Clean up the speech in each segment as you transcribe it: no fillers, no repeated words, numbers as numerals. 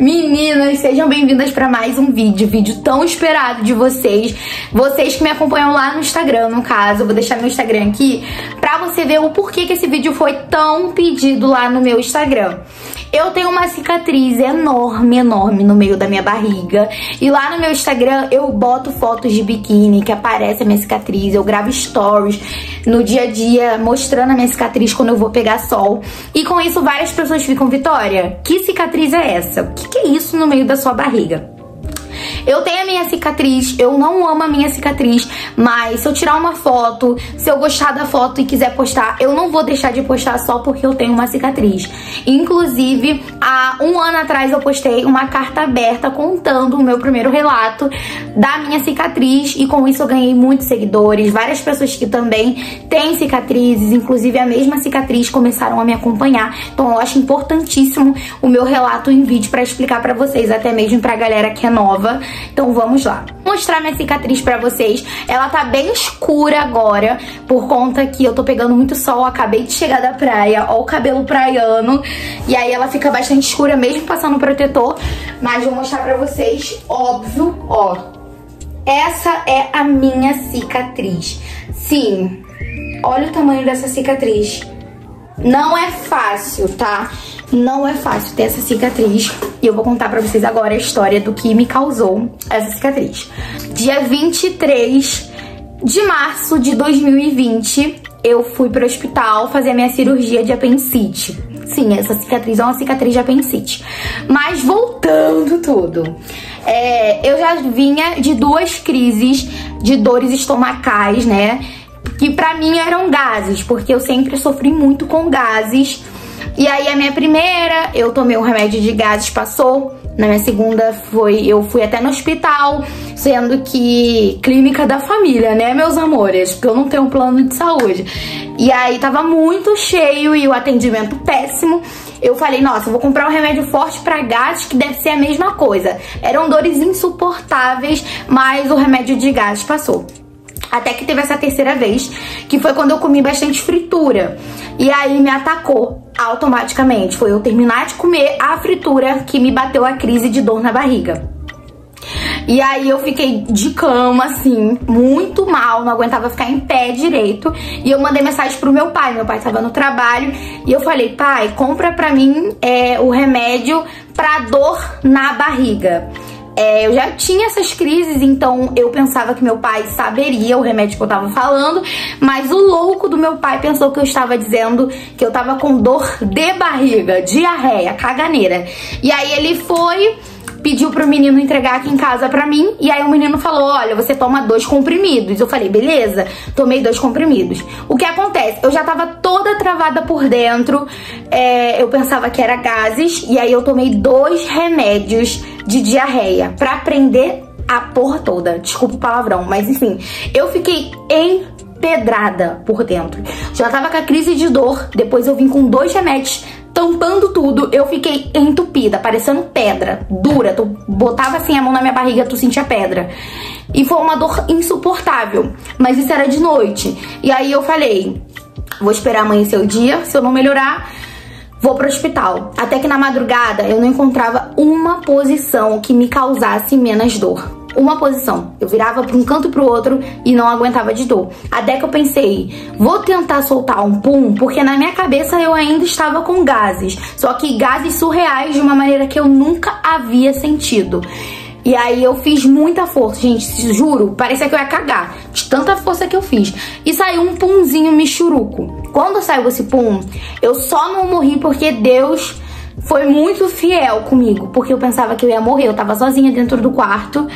Meninas, sejam bem-vindas para mais um vídeo tão esperado de vocês que me acompanham lá no Instagram, no caso. Eu vou deixar meu Instagram aqui pra você ver o porquê que esse vídeo foi tão pedido lá no meu Instagram. Eu tenho uma cicatriz enorme no meio da minha barriga. E lá no meu Instagram eu boto fotos de biquíni que aparece a minha cicatriz. Eu gravo stories no dia a dia mostrando a minha cicatriz quando eu vou pegar sol. E com isso várias pessoas ficam: Vitória, que cicatriz é essa? O que é isso no meio da sua barriga? Eu tenho a minha cicatriz, eu não amo a minha cicatriz, mas se eu tirar uma foto, se eu gostar da foto e quiser postar, eu não vou deixar de postar só porque eu tenho uma cicatriz. Inclusive, há um ano atrás eu postei uma carta aberta contando o meu primeiro relato da minha cicatriz e com isso eu ganhei muitos seguidores. Várias pessoas que também têm cicatrizes, inclusive a mesma cicatriz, começaram a me acompanhar. Então eu acho importantíssimo o meu relato em vídeo pra explicar pra vocês, até mesmo pra galera que é nova. Então vamos lá. Vou mostrar minha cicatriz pra vocês. Ela tá bem escura agora, por conta que eu tô pegando muito sol. Acabei de chegar da praia, ó o cabelo praiano. E aí ela fica bastante escura mesmo passando protetor. Mas vou mostrar pra vocês, óbvio, ó. Essa é a minha cicatriz. Sim, olha o tamanho dessa cicatriz. Não é fácil, tá? Não é fácil ter essa cicatriz. E eu vou contar pra vocês agora a história do que me causou essa cicatriz. Dia 23 de março de 2020, eu fui pro hospital fazer a minha cirurgia de apendicite. Sim, essa cicatriz é uma cicatriz de apendicite. Mas voltando tudo, eu já vinha de 2 crises de dores estomacais, né? Que pra mim eram gases, porque eu sempre sofri muito com gases. E aí a minha primeira, eu tomei um remédio de gases, passou. Na minha segunda eu fui até no hospital, sendo que clínica da família, né, meus amores? Porque eu não tenho plano de saúde. E aí tava muito cheio e o atendimento péssimo. Eu falei, nossa, eu vou comprar um remédio forte pra gases que deve ser a mesma coisa. Eram dores insuportáveis, mas o remédio de gases passou. Até que teve essa terceira vez, que foi quando eu comi bastante fritura. E aí me atacou automaticamente. Foi eu terminar de comer a fritura que me bateu a crise de dor na barriga. E aí eu fiquei de cama, assim, muito mal, não aguentava ficar em pé direito. E eu mandei mensagem pro meu pai tava no trabalho. E eu falei, pai, compra pra mim o remédio pra dor na barriga. Eu já tinha essas crises, então eu pensava que meu pai saberia o remédio que eu tava falando, mas o louco do meu pai pensou que eu estava dizendo que eu tava com dor de barriga, diarreia, caganeira. E aí ele foi, pediu pro menino entregar aqui em casa pra mim, e aí o menino falou, olha, você toma 2 comprimidos. Eu falei, beleza, tomei 2 comprimidos. O que acontece? Eu já tava toda travada por dentro, eu pensava que era gases, e aí eu tomei 2 remédios de diarreia pra prender a porra toda. Desculpa o palavrão, mas enfim, eu fiquei empedrada por dentro. Já tava com a crise de dor, depois eu vim com 2 remédios tampando tudo, eu fiquei entupida, parecendo pedra, dura. Tu botava assim a mão na minha barriga, tu sentia pedra. E foi uma dor insuportável, mas isso era de noite. E aí eu falei, vou esperar amanhecer o dia, se eu não melhorar, vou pro hospital. Até que na madrugada eu não encontrava uma posição que me causasse menos dor. Uma posição. Eu virava pra um canto e pro outro e não aguentava de dor. Até que eu pensei, vou tentar soltar um pum, porque na minha cabeça eu ainda estava com gases. Só que gases surreais de uma maneira que eu nunca havia sentido. E aí eu fiz muita força, gente, juro, parecia que eu ia cagar, de tanta força que eu fiz. E saiu um pumzinho michuruco. Quando saiu esse pum, eu só não morri porque Deus foi muito fiel comigo, porque eu pensava que eu ia morrer. Eu tava sozinha dentro do quarto.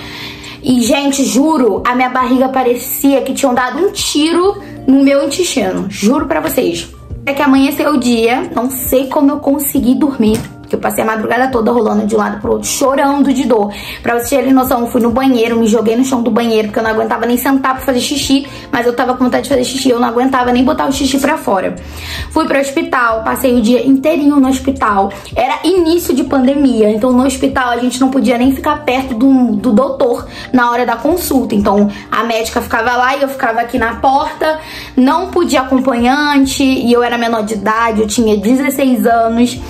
E, gente, juro, a minha barriga parecia que tinham dado um tiro no meu intestino. Juro pra vocês. É que amanheceu o dia, não sei como eu consegui dormir. que eu passei a madrugada toda rolando de um lado pro outro, chorando de dor. Pra vocês terem noção, eu fui no banheiro, me joguei no chão do banheiro, porque eu não aguentava nem sentar pra fazer xixi, mas eu tava com vontade de fazer xixi, eu não aguentava nem botar o xixi pra fora. Fui pro hospital, passei o dia inteirinho no hospital, era início de pandemia, então no hospital a gente não podia nem ficar perto do doutor na hora da consulta, então a médica ficava lá e eu ficava aqui na porta, não podia acompanhante, e eu era menor de idade, eu tinha 16 anos,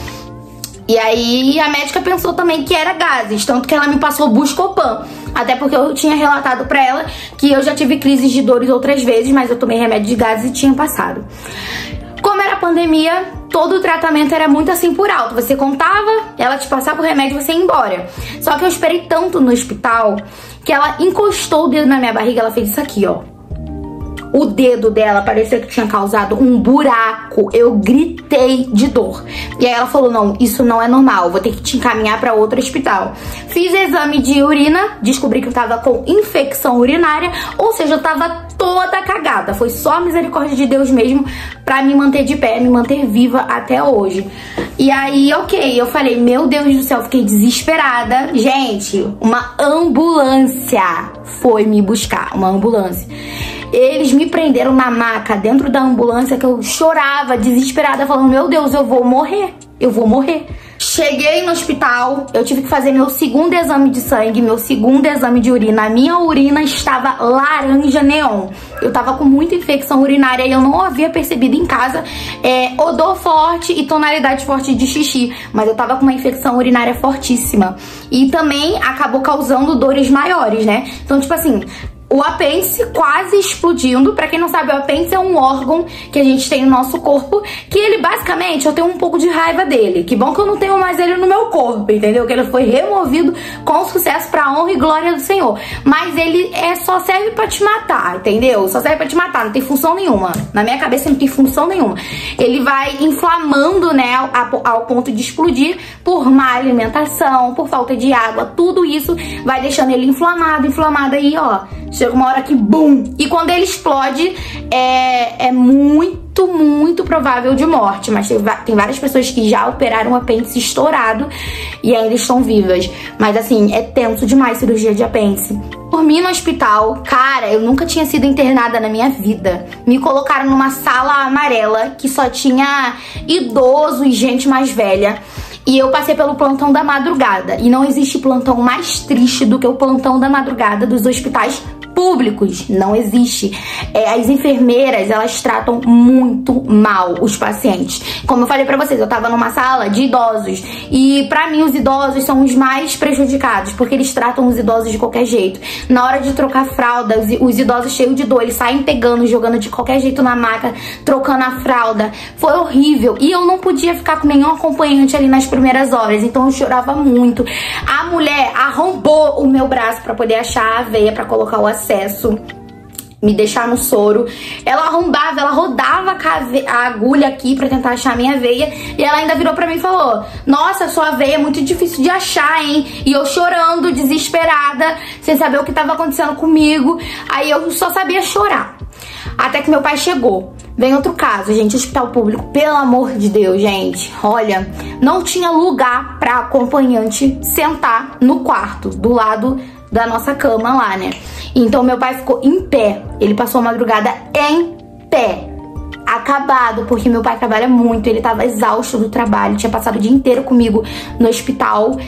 E aí a médica pensou também que era gases, tanto que ela me passou Buscopan. Até porque eu tinha relatado pra ela que eu já tive crises de dores outras vezes, mas eu tomei remédio de gases e tinha passado. Como era pandemia, todo o tratamento era muito assim por alto. Você contava, ela te passava o remédio e você ia embora. Só que eu esperei tanto no hospital que ela encostou o dedo na minha barriga, ela fez isso aqui, ó. O dedo dela parecia que tinha causado um buraco. Eu gritei de dor. E aí ela falou, não, isso não é normal, vou ter que te encaminhar para outro hospital. Fiz exame de urina, descobri que eu tava com infecção urinária, ou seja, eu tava toda cagada. Foi só a misericórdia de Deus mesmo pra me manter de pé, me manter viva até hoje. E aí, ok, eu falei, meu Deus do céu, fiquei desesperada. Gente, uma ambulância foi me buscar, uma ambulância. Eles me prenderam na maca dentro da ambulância, que eu chorava, desesperada, falando, meu Deus, eu vou morrer, eu vou morrer. Cheguei no hospital, eu tive que fazer meu segundo exame de sangue, meu segundo exame de urina. A minha urina estava laranja neon. Eu tava com muita infecção urinária e eu não havia percebido em casa odor forte e tonalidade forte de xixi. Mas eu tava com uma infecção urinária fortíssima. E também acabou causando dores maiores, né? Então, tipo assim, o apêndice quase explodindo. Pra quem não sabe, o apêndice é um órgão que a gente tem no nosso corpo, que ele basicamente, eu tenho um pouco de raiva dele. Que bom que eu não tenho mais ele no meu corpo, entendeu? Que ele foi removido com sucesso pra honra e glória do Senhor. Mas ele só serve pra te matar, entendeu? Só serve pra te matar, não tem função nenhuma. Na minha cabeça não tem função nenhuma. Ele vai inflamando, né, ao ponto de explodir por má alimentação, por falta de água. Tudo isso vai deixando ele inflamado, aí, ó, chega uma hora que bum! E quando ele explode, é muito provável de morte. Mas tem várias pessoas que já operaram o apêndice estourado e ainda estão vivas. Mas assim, é tenso demais cirurgia de apêndice. Dormi no hospital, cara, eu nunca tinha sido internada na minha vida. Me colocaram numa sala amarela que só tinha idoso e gente mais velha. E eu passei pelo plantão da madrugada. E não existe plantão mais triste do que o plantão da madrugada dos hospitais públicos. Não existe. As enfermeiras, elas tratam muito mal os pacientes. Como eu falei pra vocês, eu tava numa sala de idosos. E pra mim, os idosos são os mais prejudicados, porque eles tratam os idosos de qualquer jeito. Na hora de trocar fralda, os idosos cheios de dor, eles saem pegando, jogando de qualquer jeito na maca, trocando a fralda. Foi horrível. E eu não podia ficar com nenhum acompanhante ali nas primeiras horas, então eu chorava muito. A mulher arrombou o meu braço pra poder achar a veia pra colocar o acesso, me deixar no soro. Ela arrombava, ela rodava a agulha aqui pra tentar achar a minha veia. E ela ainda virou pra mim e falou, nossa, sua veia é muito difícil de achar, hein? E eu chorando, desesperada, sem saber o que tava acontecendo comigo. Aí eu só sabia chorar. Até que meu pai chegou. Vem outro caso, gente, hospital público, pelo amor de Deus, gente, olha, não tinha lugar pra acompanhante sentar no quarto, do lado da nossa cama lá, né? Então meu pai ficou em pé, ele passou a madrugada em pé, acabado, porque meu pai trabalha muito, ele tava exausto do trabalho, tinha passado o dia inteiro comigo no hospital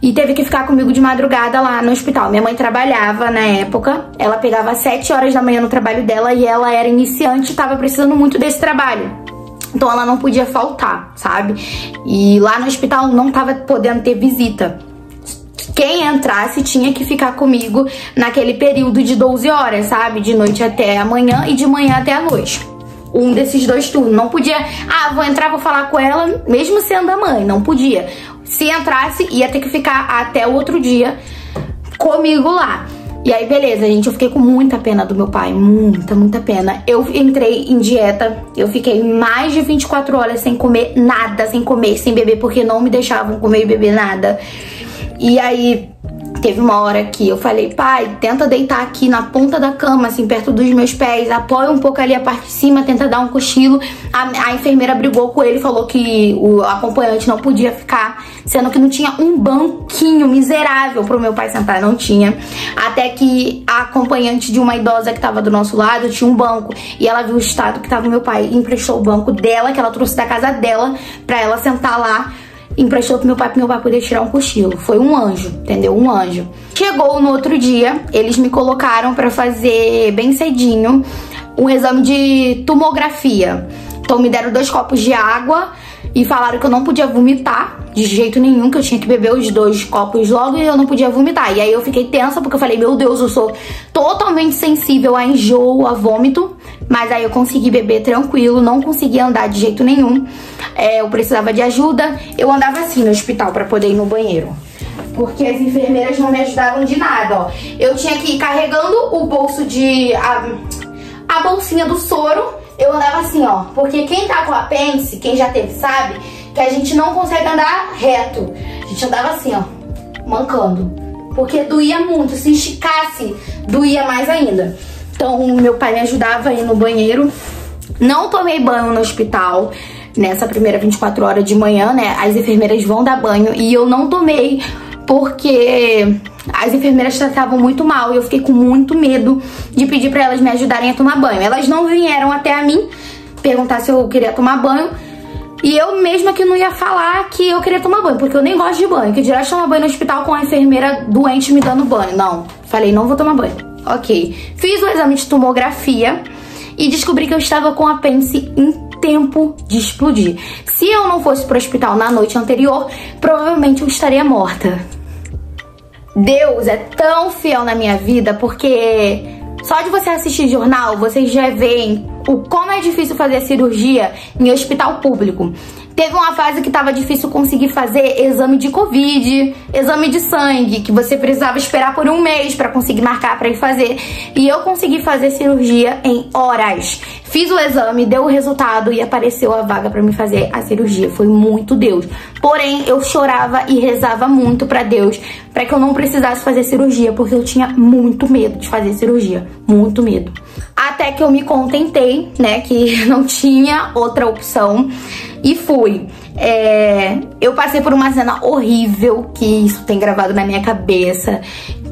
e teve que ficar comigo de madrugada lá no hospital. Minha mãe trabalhava na época, ela pegava às 7 horas da manhã no trabalho dela e ela era iniciante e tava precisando muito desse trabalho. Então ela não podia faltar, sabe? E lá no hospital não tava podendo ter visita. Quem entrasse tinha que ficar comigo naquele período de 12 horas, sabe? De noite até amanhã e de manhã até a noite. Um desses dois turnos. Não podia, vou entrar, vou falar com ela, mesmo sendo a mãe. Não podia. Se entrasse, ia ter que ficar até o outro dia comigo lá. E aí, beleza, gente, eu fiquei com muita pena do meu pai. Muita pena. Eu entrei em dieta, eu fiquei mais de 24 horas sem comer nada, sem comer, sem beber, porque não me deixavam comer e beber nada. E aí, teve uma hora que eu falei, pai, tenta deitar aqui na ponta da cama, assim, perto dos meus pés, apoia um pouco ali a parte de cima, tenta dar um cochilo. A enfermeira brigou com ele, falou que o acompanhante não podia ficar, sendo que não tinha um banquinho miserável pro meu pai sentar, não tinha. Até que a acompanhante de uma idosa que tava do nosso lado tinha um banco, e ela viu o estado que tava o meu pai, e emprestou o banco dela, que ela trouxe da casa dela, pra ela sentar lá. Emprestou pro meu pai poder tirar um cochilo. Foi um anjo, entendeu? Um anjo. Chegou no outro dia, eles me colocaram pra fazer bem cedinho um exame de tomografia. Então me deram 2 copos de água e falaram que eu não podia vomitar. de jeito nenhum, que eu tinha que beber os 2 copos logo e eu não podia vomitar. E aí eu fiquei tensa porque eu falei, meu Deus, eu sou totalmente sensível a enjoo, a vômito. Mas aí eu consegui beber tranquilo, não consegui andar de jeito nenhum. Eu precisava de ajuda. Eu andava assim no hospital pra poder ir no banheiro, porque as enfermeiras não me ajudavam de nada, ó. Eu tinha que ir carregando o bolso de... a bolsinha do soro. Eu andava assim, ó, porque quem tá com apêndice, quem já teve sabe, que a gente não consegue andar reto. A gente andava assim, ó, mancando, porque doía muito. Se esticasse, doía mais ainda. Então, meu pai me ajudava a ir no banheiro. Não tomei banho no hospital nessa primeira 24 horas de manhã, né? As enfermeiras vão dar banho e eu não tomei porque as enfermeiras tratavam muito mal e eu fiquei com muito medo de pedir pra elas me ajudarem a tomar banho. Elas não vieram até a mim perguntar se eu queria tomar banho e eu mesma que não ia falar que eu queria tomar banho, porque eu nem gosto de banho. Que dirá tomar banho no hospital com a enfermeira doente me dando banho. Não, falei, não vou tomar banho. Ok, fiz o exame de tomografia e descobri que eu estava com apêndice em tempo de explodir. Se eu não fosse pro hospital na noite anterior, provavelmente eu estaria morta. Deus é tão fiel na minha vida, porque só de você assistir jornal, vocês já veem como é difícil fazer cirurgia em hospital público. Teve uma fase que tava difícil conseguir fazer exame de Covid, exame de sangue, que você precisava esperar por 1 mês pra conseguir marcar pra ir fazer. E eu consegui fazer cirurgia em horas. Fiz o exame, deu o resultado e apareceu a vaga pra me fazer a cirurgia. Foi muito Deus. Porém, eu chorava e rezava muito pra Deus, pra que eu não precisasse fazer cirurgia, porque eu tinha muito medo de fazer cirurgia. Muito medo. Até que eu me contentei, né, que não tinha outra opção. E fui. Eu passei por uma cena horrível, que isso tem gravado na minha cabeça,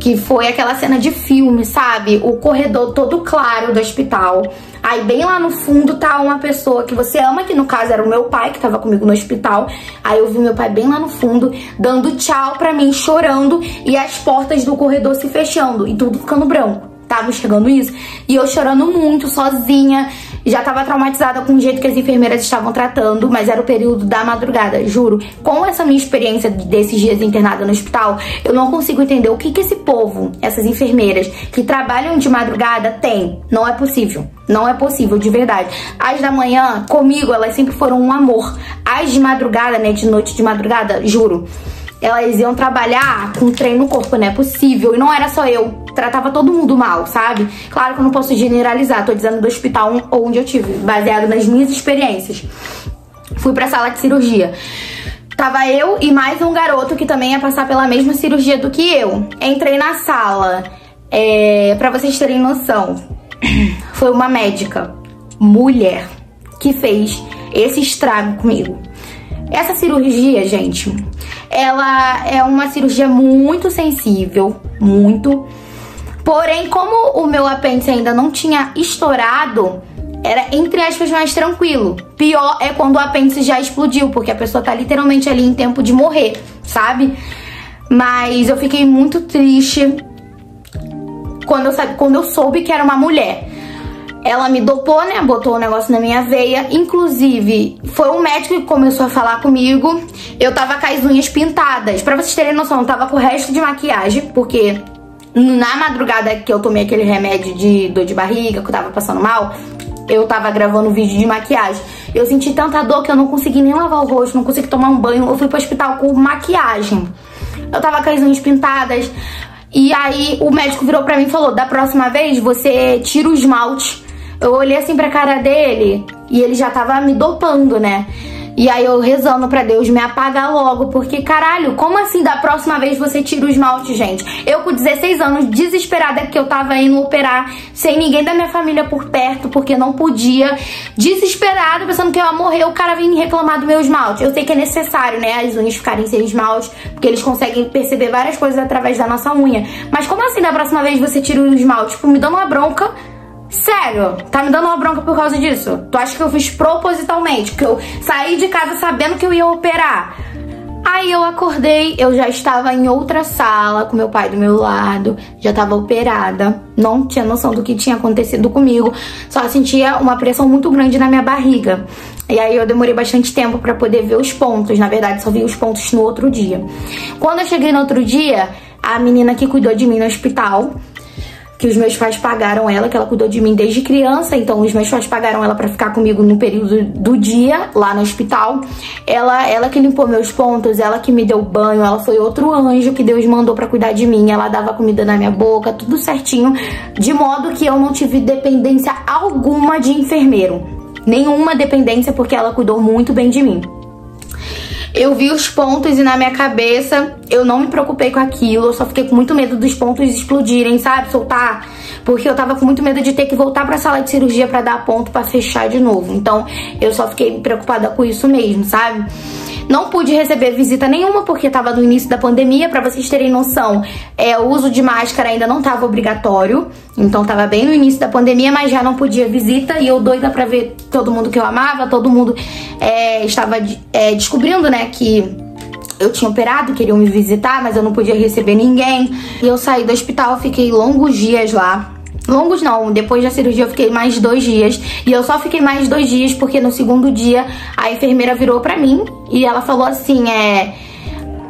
que foi aquela cena de filme, sabe? O corredor todo claro do hospital. Aí bem lá no fundo tá uma pessoa que você ama, que no caso era o meu pai, que tava comigo no hospital. Aí eu vi meu pai bem lá no fundo, dando tchau pra mim, chorando, e as portas do corredor se fechando, e tudo ficando branco. Tava enxergando isso, e eu chorando muito, sozinha. Já tava traumatizada com o jeito que as enfermeiras estavam tratando, mas era o período da madrugada, juro. Com essa minha experiência desses dias internada no hospital, eu não consigo entender o que esse povo, essas enfermeiras que trabalham de madrugada tem. Não é possível. Não é possível, de verdade. As da manhã, comigo, elas sempre foram um amor. As de madrugada, né, de noite de madrugada, juro, elas iam trabalhar com trem no corpo, não é possível. E não era só eu, tratava todo mundo mal, sabe? Claro que eu não posso generalizar, tô dizendo do hospital onde eu tive, baseado nas minhas experiências. Fui pra sala de cirurgia. Tava eu e mais um garoto que também ia passar pela mesma cirurgia do que eu. Entrei na sala, pra vocês terem noção, foi uma médica, mulher, que fez esse estrago comigo. Essa cirurgia, gente, ela é uma cirurgia muito sensível, muito. Porém, como o meu apêndice ainda não tinha estourado, era, entre aspas, mais tranquilo. Pior é quando o apêndice já explodiu, porque a pessoa tá literalmente ali em tempo de morrer, sabe? Mas eu fiquei muito triste quando eu soube que era uma mulher. Ela me dopou, né? Botou um negócio na minha veia. Inclusive, foi um médico que começou a falar comigo. Eu tava com as unhas pintadas. Pra vocês terem noção, eu tava com o resto de maquiagem, porque na madrugada que eu tomei aquele remédio de dor de barriga, que eu tava passando mal, eu tava gravando vídeo de maquiagem. Eu senti tanta dor que eu não consegui nem lavar o rosto, não consegui tomar um banho. Eu fui pro hospital com maquiagem. Eu tava com as unhas pintadas. E aí o médico virou pra mim e falou: da próxima vez você tira o esmalte. Eu olhei assim pra cara dele e ele já tava me dopando, né? E aí eu rezando pra Deus me apagar logo, porque caralho, como assim da próxima vez você tira o esmalte, gente? Eu com 16 anos, desesperada que eu tava indo operar, sem ninguém da minha família por perto, porque não podia, desesperada, pensando que eu ia morrer, o cara vem reclamar do meu esmalte. Eu sei que é necessário, né, as unhas ficarem sem esmalte, porque eles conseguem perceber várias coisas através da nossa unha. Mas como assim da próxima vez você tira o esmalte? Tipo, me dando uma bronca. Sério, tá me dando uma bronca por causa disso? Tu acha que eu fiz propositalmente? Que eu saí de casa sabendo que eu ia operar? Aí eu acordei, eu já estava em outra sala com meu pai do meu lado, já tava operada, não tinha noção do que tinha acontecido comigo, só sentia uma pressão muito grande na minha barriga. E aí eu demorei bastante tempo pra poder ver os pontos. Na verdade, só vi os pontos no outro dia. Quando eu cheguei no outro dia, a menina que cuidou de mim no hospital, que os meus pais pagaram ela, que ela cuidou de mim desde criança, então os meus pais pagaram ela pra ficar comigo no período do dia, lá no hospital. Ela que limpou meus pontos, ela que me deu banho, ela foi outro anjo que Deus mandou pra cuidar de mim. Ela dava comida na minha boca, tudo certinho, de modo que eu não tive dependência alguma de enfermeiro. Nenhuma dependência, porque ela cuidou muito bem de mim. Eu vi os pontos e na minha cabeça eu não me preocupei com aquilo. Eu só fiquei com muito medo dos pontos explodirem, sabe? Soltar. Porque eu tava com muito medo de ter que voltar pra sala de cirurgia pra dar ponto pra fechar de novo. Então eu só fiquei preocupada com isso mesmo, sabe? Não pude receber visita nenhuma porque tava no início da pandemia. Pra vocês terem noção, o uso de máscara ainda não tava obrigatório. Então tava bem no início da pandemia, mas já não podia visita. E eu doida pra ver todo mundo que eu amava. Todo mundo estava descobrindo, né, que eu tinha operado, queriam me visitar, mas eu não podia receber ninguém. E eu saí do hospital, fiquei longos dias lá. Longos não, depois da cirurgia eu fiquei mais 2 dias. E eu só fiquei mais 2 dias porque no segundo dia a enfermeira virou pra mim e ela falou assim,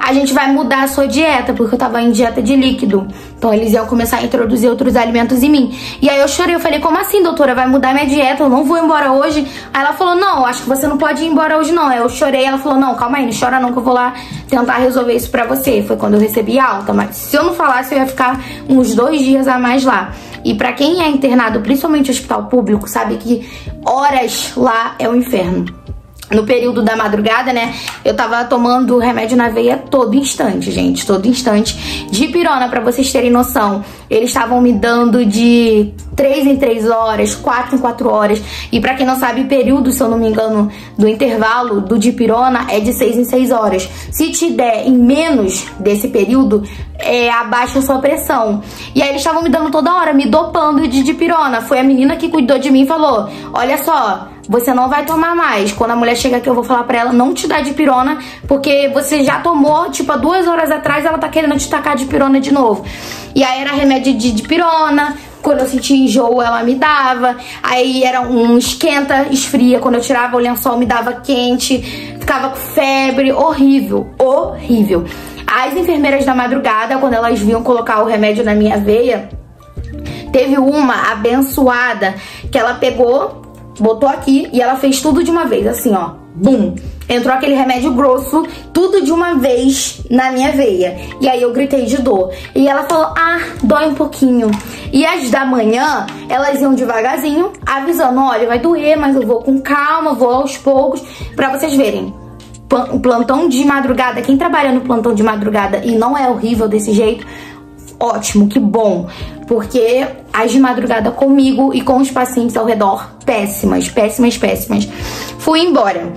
a gente vai mudar a sua dieta, porque eu tava em dieta de líquido. Então eles iam começar a introduzir outros alimentos em mim. E aí eu chorei, eu falei, como assim, doutora? Vai mudar minha dieta, eu não vou embora hoje? Aí ela falou, não, acho que você não pode ir embora hoje não. Aí eu chorei, ela falou, não, calma aí, não chora não que eu vou lá tentar resolver isso pra você. Foi quando eu recebi alta, mas se eu não falasse eu ia ficar uns 2 dias a mais lá. E pra quem é internado, principalmente no hospital público, sabe que horas lá é o inferno. No período da madrugada, né, eu tava tomando remédio na veia todo instante, gente, todo instante. Dipirona, pra vocês terem noção, eles estavam me dando de 3 em 3 horas, 4 em 4 horas. E pra quem não sabe, período, se eu não me engano, do intervalo do dipirona é de 6 em 6 horas. Se te der em menos desse período, abaixa a sua pressão. E aí eles estavam me dando toda hora, me dopando de dipirona. Foi a menina que cuidou de mim e falou, olha só, você não vai tomar mais. Quando a mulher chega aqui, eu vou falar pra ela não te dar dipirona, porque você já tomou, tipo, há 2 horas atrás, ela tá querendo te tacar dipirona de novo. E aí era remédio de dipirona. Quando eu sentia enjoo, ela me dava. Aí era um esquenta, esfria. Quando eu tirava o lençol, me dava quente. Ficava com febre. Horrível, horrível. As enfermeiras da madrugada, quando elas vinham colocar o remédio na minha veia, teve uma abençoada que ela pegou, botou aqui e ela fez tudo de uma vez, assim, ó, bum. Entrou aquele remédio grosso, tudo de uma vez na minha veia. E aí eu gritei de dor. E ela falou, dói um pouquinho. E as da manhã, elas iam devagarzinho, avisando, olha, vai doer, mas eu vou com calma, vou aos poucos, pra vocês verem. O plantão de madrugada, quem trabalha no plantão de madrugada e não é horrível desse jeito, ótimo, que bom. Porque as de madrugada comigo e com os pacientes ao redor, péssimas, péssimas, péssimas. Fui embora.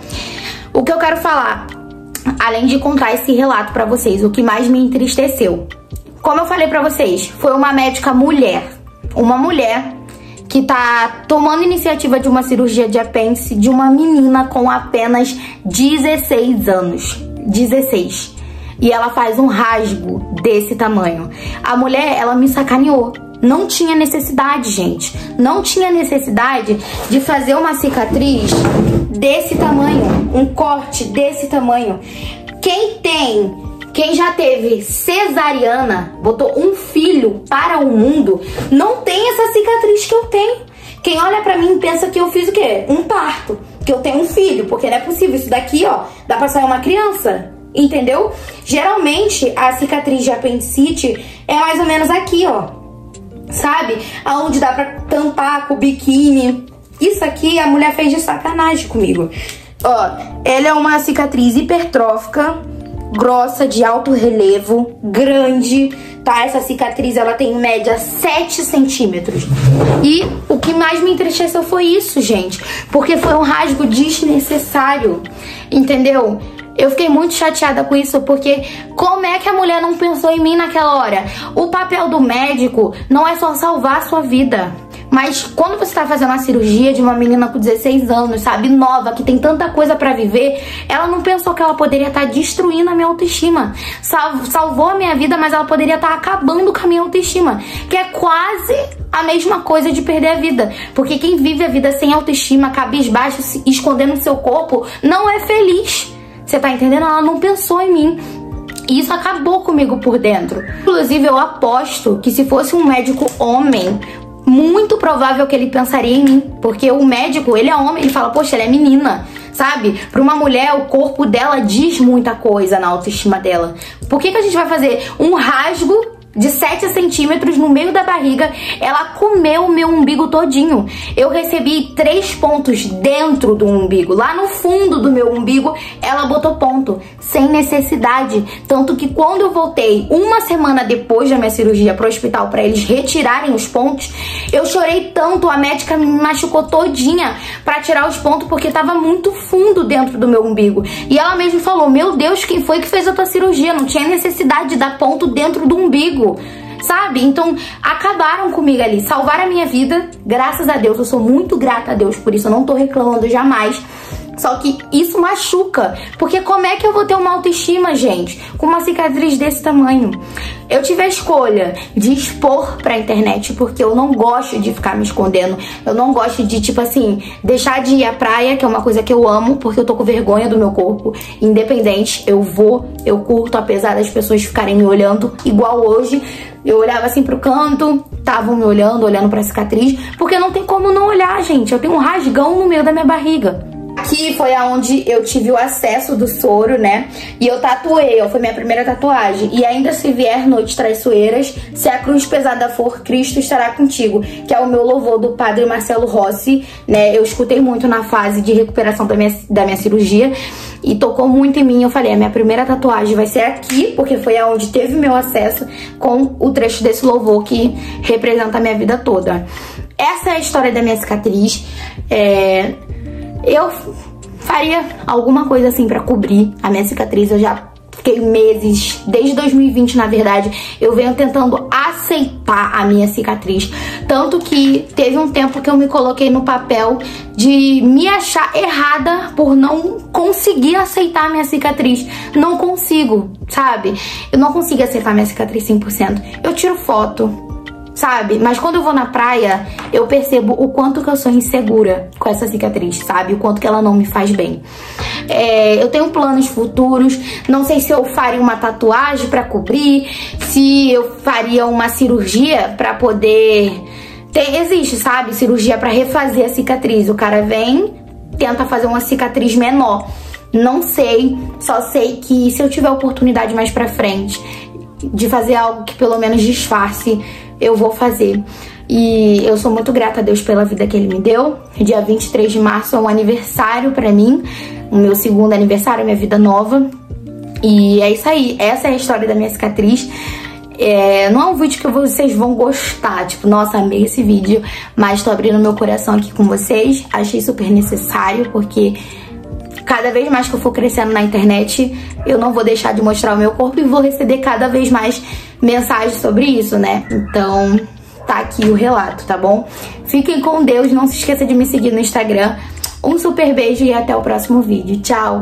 O que eu quero falar, além de contar esse relato pra vocês, o que mais me entristeceu, como eu falei pra vocês, foi uma médica mulher. Uma mulher que tá tomando iniciativa de uma cirurgia de apêndice de uma menina com apenas 16 anos. 16. E ela faz um rasgo desse tamanho. A mulher, ela me sacaneou. Não tinha necessidade, gente. Não tinha necessidade de fazer uma cicatriz desse tamanho. Um corte desse tamanho. Quem já teve cesariana, botou um filho para o mundo, não tem essa cicatriz que eu tenho. Quem olha pra mim pensa que eu fiz o quê? Um parto. Que eu tenho um filho, porque não é possível. Isso daqui, ó, dá pra sair uma criança. Entendeu? Geralmente, a cicatriz de apendicite é mais ou menos aqui, ó. Sabe? Aonde dá pra tampar com o biquíni. Isso aqui a mulher fez de sacanagem comigo. Ó, ela é uma cicatriz hipertrófica, grossa, de alto relevo, grande, tá? Essa cicatriz, ela tem em média 7 centímetros. E o que mais me entristeceu foi isso, gente. Porque foi um rasgo desnecessário, entendeu? Eu fiquei muito chateada com isso, porque como é que a mulher não pensou em mim naquela hora? O papel do médico não é só salvar a sua vida. Mas quando você tá fazendo uma cirurgia de uma menina com 16 anos, sabe, nova, que tem tanta coisa pra viver, ela não pensou que ela poderia estar destruindo a minha autoestima. Salvou a minha vida, mas ela poderia estar acabando com a minha autoestima, que é quase a mesma coisa de perder a vida. Porque quem vive a vida sem autoestima, cabisbaixo, se escondendo o seu corpo, não é feliz. Você tá entendendo? Ela não pensou em mim. E isso acabou comigo por dentro. Inclusive, eu aposto que se fosse um médico homem, muito provável que ele pensaria em mim. Porque o médico, ele é homem, ele fala, poxa, ela é menina. Sabe? Para uma mulher, o corpo dela diz muita coisa na autoestima dela. Por que a gente vai fazer um rasgo de 7 centímetros no meio da barriga? Ela comeu o meu umbigo todinho. Eu recebi 3 pontos dentro do umbigo. Lá no fundo do meu umbigo, ela botou ponto. Sem necessidade. Tanto que quando eu voltei, uma semana depois da minha cirurgia, pro hospital para eles retirarem os pontos, eu chorei tanto, a médica me machucou todinha para tirar os pontos, porque tava muito fundo dentro do meu umbigo. E ela mesmo falou, meu Deus, quem foi que fez a tua cirurgia? Não tinha necessidade de dar ponto dentro do umbigo. Sabe? Então, acabaram comigo ali, salvaram a minha vida, graças a Deus, eu sou muito grata a Deus por isso, eu não tô reclamando jamais. Só que isso machuca, porque como é que eu vou ter uma autoestima, gente, com uma cicatriz desse tamanho? Eu tive a escolha de expor pra internet, porque eu não gosto de ficar me escondendo. Eu não gosto de, tipo assim, deixar de ir à praia, que é uma coisa que eu amo, porque eu tô com vergonha do meu corpo. Independente, eu vou, eu curto, apesar das pessoas ficarem me olhando, igual hoje. Eu olhava assim pro canto, estavam me olhando pra cicatriz, porque não tem como não olhar, gente. Eu tenho um rasgão no meio da minha barriga. Aqui foi aonde eu tive o acesso do soro, né? E eu tatuei, ó, foi minha primeira tatuagem. E ainda se vier noites traiçoeiras, se a cruz pesada for, Cristo estará contigo. Que é o meu louvor do padre Marcelo Rossi, né? Eu escutei muito na fase de recuperação da minha cirurgia. E tocou muito em mim. Eu falei, a minha primeira tatuagem vai ser aqui, porque foi aonde teve meu acesso com o trecho desse louvor que representa a minha vida toda. Essa é a história da minha cicatriz. Eu faria alguma coisa assim pra cobrir a minha cicatriz. Eu já fiquei meses, desde 2020 na verdade, eu venho tentando aceitar a minha cicatriz. Tanto que teve um tempo que eu me coloquei no papel de me achar errada por não conseguir aceitar a minha cicatriz. Não consigo, sabe? Eu não consigo aceitar a minha cicatriz 100%. Eu tiro foto, sabe? Mas quando eu vou na praia, eu percebo o quanto que eu sou insegura com essa cicatriz, sabe? O quanto que ela não me faz bem. Eu tenho planos futuros, não sei se eu faria uma tatuagem pra cobrir, se eu faria uma cirurgia pra poder... Existe, sabe? Cirurgia pra refazer a cicatriz. O cara vem, tenta fazer uma cicatriz menor. Não sei, só sei que se eu tiver oportunidade mais pra frente de fazer algo que pelo menos disfarce, eu vou fazer. E eu sou muito grata a Deus pela vida que Ele me deu. Dia 23 de março é um aniversário pra mim, o meu segundo aniversário, minha vida nova. E é isso aí, essa é a história da minha cicatriz. Não é um vídeo que vocês vão gostar, tipo, nossa, amei esse vídeo, mas tô abrindo meu coração aqui com vocês. Achei super necessário, porque cada vez mais que eu for crescendo na internet, eu não vou deixar de mostrar o meu corpo e vou receber cada vez mais mensagens sobre isso, né? Então, tá aqui o relato, tá bom? Fiquem com Deus, não se esqueça de me seguir no Instagram. Um super beijo e até o próximo vídeo. Tchau!